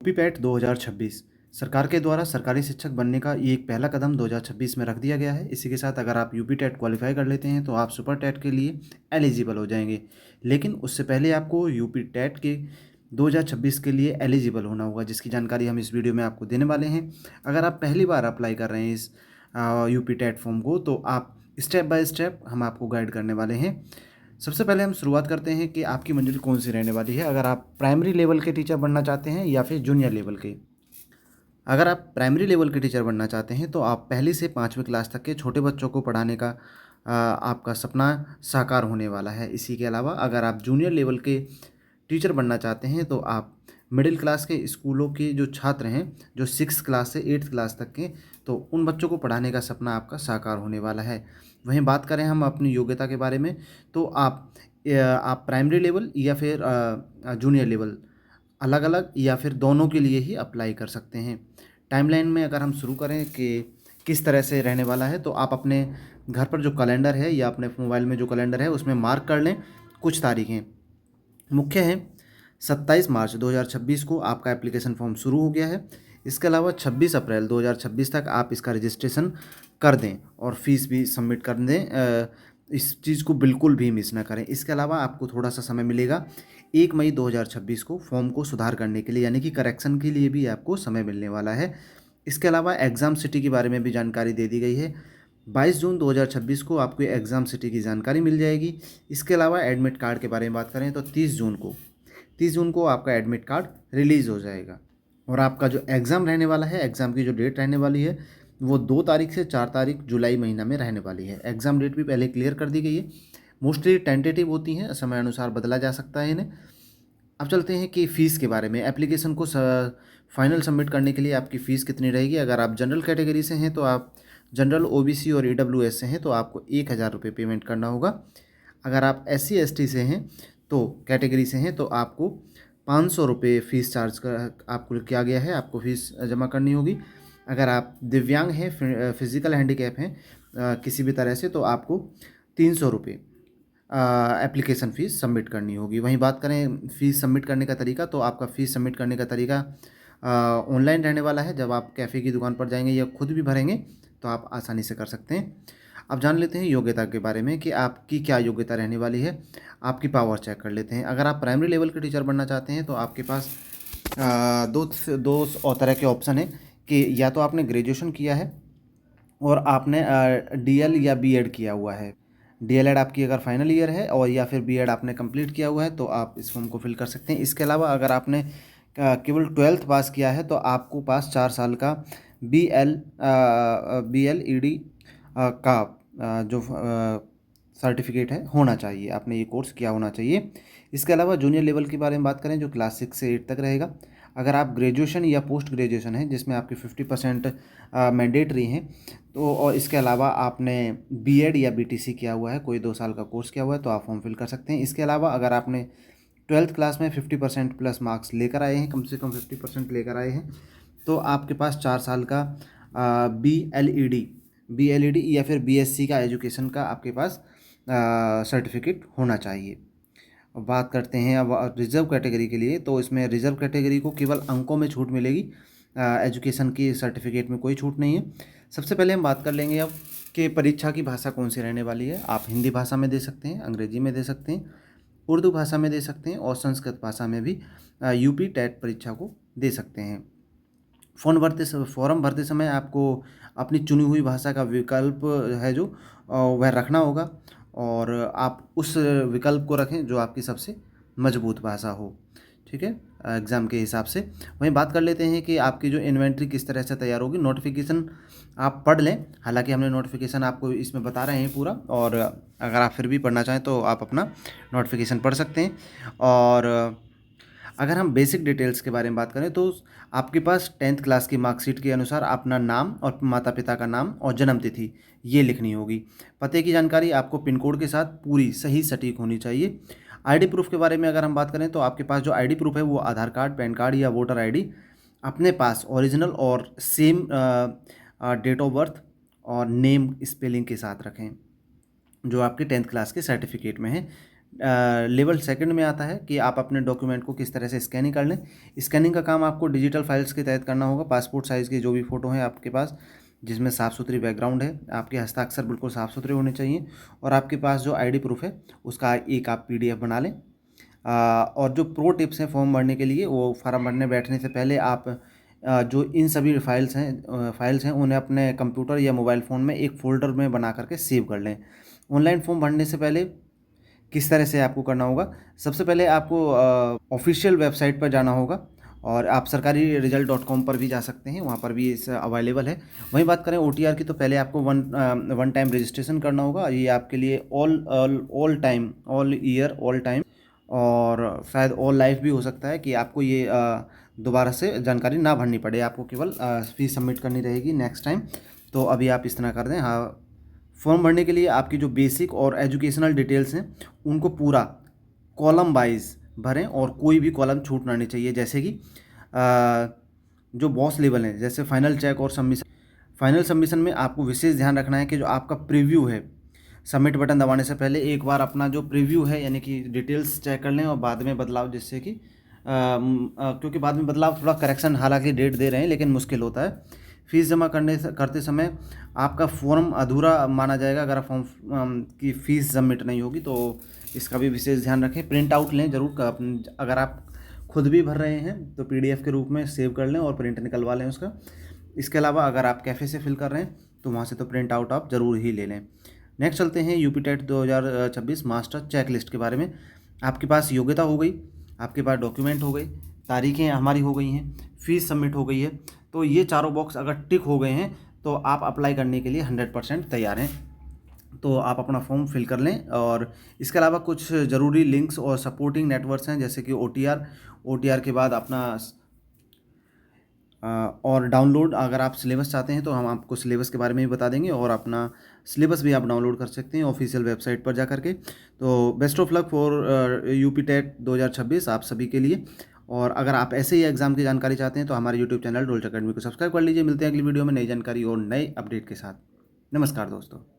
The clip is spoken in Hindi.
यूपीपैट 2026 सरकार के द्वारा सरकारी शिक्षक बनने का ये एक पहला कदम 2026 में रख दिया गया है। इसी के साथ अगर आप यूपी टेट क्वालिफाई कर लेते हैं तो आप सुपर टेट के लिए एलिजिबल हो जाएंगे। लेकिन उससे पहले आपको यूपी टेट के 2026 के लिए एलिजिबल होना होगा, जिसकी जानकारी हम इस वीडियो में आपको देने वाले हैं। अगर आप पहली बार अप्लाई कर रहे हैं इस यूपी टेट फॉर्म को, तो आप स्टेप बाय स्टेप हम आपको गाइड करने वाले हैं। सबसे पहले हम शुरुआत करते हैं कि आपकी मंजिल कौन सी रहने वाली है। अगर आप प्राइमरी लेवल के टीचर बनना चाहते हैं या फिर जूनियर लेवल के। अगर आप प्राइमरी लेवल के टीचर बनना चाहते हैं तो आप पहली से 5वीं क्लास तक के छोटे बच्चों को पढ़ाने का आपका सपना साकार होने वाला है। इसी के अलावा अगर आप जूनियर लेवल के टीचर बनना चाहते हैं तो आप मिडिल क्लास के स्कूलों के जो छात्र हैं, जो 6 क्लास से 8th क्लास तक के, तो उन बच्चों को पढ़ाने का सपना आपका साकार होने वाला है। वहीं बात करें हम अपनी योग्यता के बारे में, तो आप प्राइमरी लेवल या फिर जूनियर लेवल अलग अलग या फिर दोनों के लिए ही अप्लाई कर सकते हैं। टाइमलाइन में अगर हम शुरू करें कि किस तरह से रहने वाला है, तो आप अपने घर पर जो कैलेंडर है या अपने मोबाइल में जो कैलेंडर है उसमें मार्क कर लें। कुछ तारीखें मुख्य हैं। 27 मार्च 2026 को आपका एप्लीकेशन फॉर्म शुरू हो गया है। इसके अलावा 26 अप्रैल 2026 तक आप इसका रजिस्ट्रेशन कर दें और फीस भी सबमिट कर दें। इस चीज़ को बिल्कुल भी मिस ना करें। इसके अलावा आपको थोड़ा सा समय मिलेगा 1 मई 2026 को फॉर्म को सुधार करने के लिए, यानी कि करेक्शन के लिए भी आपको समय मिलने वाला है। इसके अलावा एग्ज़ाम सिटी के बारे में भी जानकारी दे दी गई है। 22 जून 2026 को आपको एग्ज़ाम सिटी की जानकारी मिल जाएगी। इसके अलावा एडमिट कार्ड के बारे में बात करें तो 30 जून को आपका एडमिट कार्ड रिलीज़ हो जाएगा। और आपका जो एग्ज़ाम रहने वाला है, एग्ज़ाम की जो डेट रहने वाली है, वो 2 तारीख से 4 तारीख जुलाई महीना में रहने वाली है। एग्ज़ाम डेट भी पहले क्लियर कर दी गई है। मोस्टली टेंटेटिव होती हैं, समय अनुसार बदला जा सकता है इन्हें। अब चलते हैं कि फ़ीस के बारे में। एप्लीकेशन को फाइनल सबमिट करने के लिए आपकी फ़ीस कितनी रहेगी। अगर आप जनरल कैटेगरी से हैं तो आप जनरल, ओबीसी और ईडब्ल्यूएस से हैं तो आपको 1000 रुपये पेमेंट करना होगा। अगर आप एससी एसटी से हैं तो कैटेगरी से हैं तो आपको 500 रुपये फ़ीस चार्ज कर आपको किया गया है, आपको फ़ीस जमा करनी होगी। अगर आप दिव्यांग हैं, फिज़िकल हैंडीकैप हैं किसी भी तरह से, तो आपको 300 रुपये एप्लीकेशन फ़ीस सबमिट करनी होगी। वहीं बात करें फ़ीस सबमिट करने का तरीका, तो आपका फ़ीस सबमिट करने का तरीका ऑनलाइन रहने वाला है। जब आप कैफ़े की दुकान पर जाएंगे या खुद भी भरेंगे तो आप आसानी से कर सकते हैं। अब जान लेते हैं योग्यता के बारे में कि आपकी क्या योग्यता रहने वाली है। आपकी पावर चेक कर लेते हैं। अगर आप प्राइमरी लेवल के टीचर बनना चाहते हैं तो आपके पास दो और तरह के ऑप्शन हैं कि या तो आपने ग्रेजुएशन किया है और आपने डीएल या बीएड किया हुआ है। डीएलएड आपकी अगर फाइनल ईयर है और या फिर बीएड आपने कंप्लीट किया हुआ है तो आप इस फॉर्म को फिल कर सकते हैं। इसके अलावा अगर आपने केवल 12th पास किया है तो आपको पास 4 साल का BLED का जो सर्टिफिकेट है होना चाहिए। आपने ये कोर्स किया होना चाहिए। इसके अलावा जूनियर लेवल के बारे में बात करें जो क्लास 6 से 8 तक रहेगा। अगर आप ग्रेजुएशन या पोस्ट ग्रेजुएशन है जिसमें आपके 50% मैंडेटरी हैं, तो और इसके अलावा आपने बीएड या बीटीसी किया हुआ है, कोई 2 साल का कोर्स किया हुआ है, तो आप फॉर्म फिल कर सकते हैं। इसके अलावा अगर आपने 12th क्लास में 50% प्लस मार्क्स लेकर आए हैं, कम से कम 50% लेकर आए हैं, तो आपके पास 4 साल का BLED या फिर BSc का एजुकेशन का आपके पास सर्टिफिकेट होना चाहिए। बात करते हैं अब रिज़र्व कैटेगरी के लिए, तो इसमें रिज़र्व कैटेगरी को केवल अंकों में छूट मिलेगी, एजुकेशन की सर्टिफिकेट में कोई छूट नहीं है। सबसे पहले हम बात कर लेंगे अब कि परीक्षा की भाषा कौन सी रहने वाली है। आप हिंदी भाषा में दे सकते हैं, अंग्रेजी में दे सकते हैं, उर्दू भाषा में दे सकते हैं और संस्कृत भाषा में भी यूपी टेट परीक्षा को दे सकते हैं। फॉर्म भरते समय आपको अपनी चुनी हुई भाषा का विकल्प है जो वह रखना होगा और आप उस विकल्प को रखें जो आपकी सबसे मजबूत भाषा हो, ठीक है, एग्ज़ाम के हिसाब से। वहीं बात कर लेते हैं कि आपकी जो इन्वेंट्री किस तरह से तैयार होगी। नोटिफिकेशन आप पढ़ लें, हालांकि हमने नोटिफिकेशन आपको इसमें बता रहे हैं पूरा, और अगर आप फिर भी पढ़ना चाहें तो आप अपना नोटिफिकेशन पढ़ सकते हैं। और अगर हम बेसिक डिटेल्स के बारे में बात करें तो आपके पास 10th क्लास की मार्कशीट के अनुसार अपना नाम और माता पिता का नाम और जन्म तिथि ये लिखनी होगी। पते की जानकारी आपको पिन कोड के साथ पूरी सही सटीक होनी चाहिए। आईडी प्रूफ के बारे में अगर हम बात करें तो आपके पास जो आईडी प्रूफ है वो आधार कार्ड, पैन कार्ड या वोटर आईडी अपने पास ओरिजिनल और सेम डेट ऑफ बर्थ और नेम स्पेलिंग के साथ रखें जो आपके 10th क्लास के सर्टिफिकेट में है। लेवल सेकंड में आता है कि आप अपने डॉक्यूमेंट को किस तरह से स्कैनिंग कर लें। स्कैनिंग का काम आपको डिजिटल फाइल्स के तहत करना होगा। पासपोर्ट साइज़ की जो भी फ़ोटो है आपके पास, जिसमें साफ़ सुथरी बैकग्राउंड है, आपके हस्ताक्षर बिल्कुल साफ़ सुथरे होने चाहिए, और आपके पास जो आईडी प्रूफ है उसका एक आप पीडीएफ बना लें। और जो प्रो टिप्स हैं फॉर्म भरने के लिए, वो फार्म भरने बैठने से पहले आप जो इन सभी फाइल्स हैं उन्हें अपने कंप्यूटर या मोबाइल फ़ोन में एक फ़ोल्डर में बना करके सेव कर लें। ऑनलाइन फॉर्म भरने से पहले किस तरह से आपको करना होगा, सबसे पहले आपको ऑफिशियल वेबसाइट पर जाना होगा, और आप सरकारी रिजल्ट.com पर भी जा सकते हैं, वहाँ पर भी इस अवेलेबल है। वहीं बात करें ओटीआर की, तो पहले आपको वन टाइम रजिस्ट्रेशन करना होगा। ये आपके लिए all time, all year, all time, और शायद ऑल लाइफ भी हो सकता है कि आपको ये दोबारा से जानकारी ना भरनी पड़े, आपको केवल फीस सबमिट करनी रहेगी नेक्स्ट टाइम। तो अभी आप इस तरह कर दें। हाँ, फॉर्म भरने के लिए आपकी जो बेसिक और एजुकेशनल डिटेल्स हैं उनको पूरा कॉलम वाइज भरें, और कोई भी कॉलम छूटना नहीं चाहिए। जैसे कि जो बॉस लेवल है, जैसे फाइनल चेक और सबमिशन। फाइनल सबमिशन में आपको विशेष ध्यान रखना है कि जो आपका प्रीव्यू है, सबमिट बटन दबाने से पहले एक बार अपना जो प्रीव्यू है यानी कि डिटेल्स चेक कर लें, और बाद में बदलाव, जिससे कि क्योंकि बाद में बदलाव थोड़ा करेक्शन, हालांकि डेट दे रहे हैं लेकिन मुश्किल होता है। फीस जमा करते समय आपका फॉर्म अधूरा माना जाएगा अगर फॉर्म की फ़ीस सबमिट नहीं होगी, तो इसका भी विशेष ध्यान रखें। प्रिंट आउट लें ज़रूर, अगर आप खुद भी भर रहे हैं तो पीडीएफ के रूप में सेव कर लें और प्रिंट निकलवा लें उसका। इसके अलावा अगर आप कैफ़े से फिल कर रहे हैं तो वहाँ से तो प्रिंट आउट आप ज़रूर ही ले लें। नेक्स्ट चलते हैं UP TET 2026 master checklist के बारे में। आपके पास योग्यता हो गई, आपके पास डॉक्यूमेंट हो गए, तारीखें हमारी हो गई हैं, फ़ीस सबमिट हो गई है, तो ये चारों बॉक्स अगर टिक हो गए हैं तो आप अप्लाई करने के लिए 100% तैयार हैं। तो आप अपना फॉर्म फिल कर लें। और इसके अलावा कुछ ज़रूरी लिंक्स और सपोर्टिंग नेटवर्क्स हैं, जैसे कि ओटीआर के बाद अपना और डाउनलोड, अगर आप सिलेबस चाहते हैं तो हम आपको सिलेबस के बारे में भी बता देंगे, और अपना सिलेबस भी आप डाउनलोड कर सकते हैं ऑफिशियल वेबसाइट पर जा करके। तो best of luck for UP TET 2026 आप सभी के लिए। और अगर आप ऐसे ही एग्ज़ाम की जानकारी चाहते हैं तो हमारे यूट्यूब चैनल रोल्स अकेडमी को सब्सक्राइब कर लीजिए। मिलते हैं अगली वीडियो में नई जानकारी और नए अपडेट के साथ। नमस्कार दोस्तों।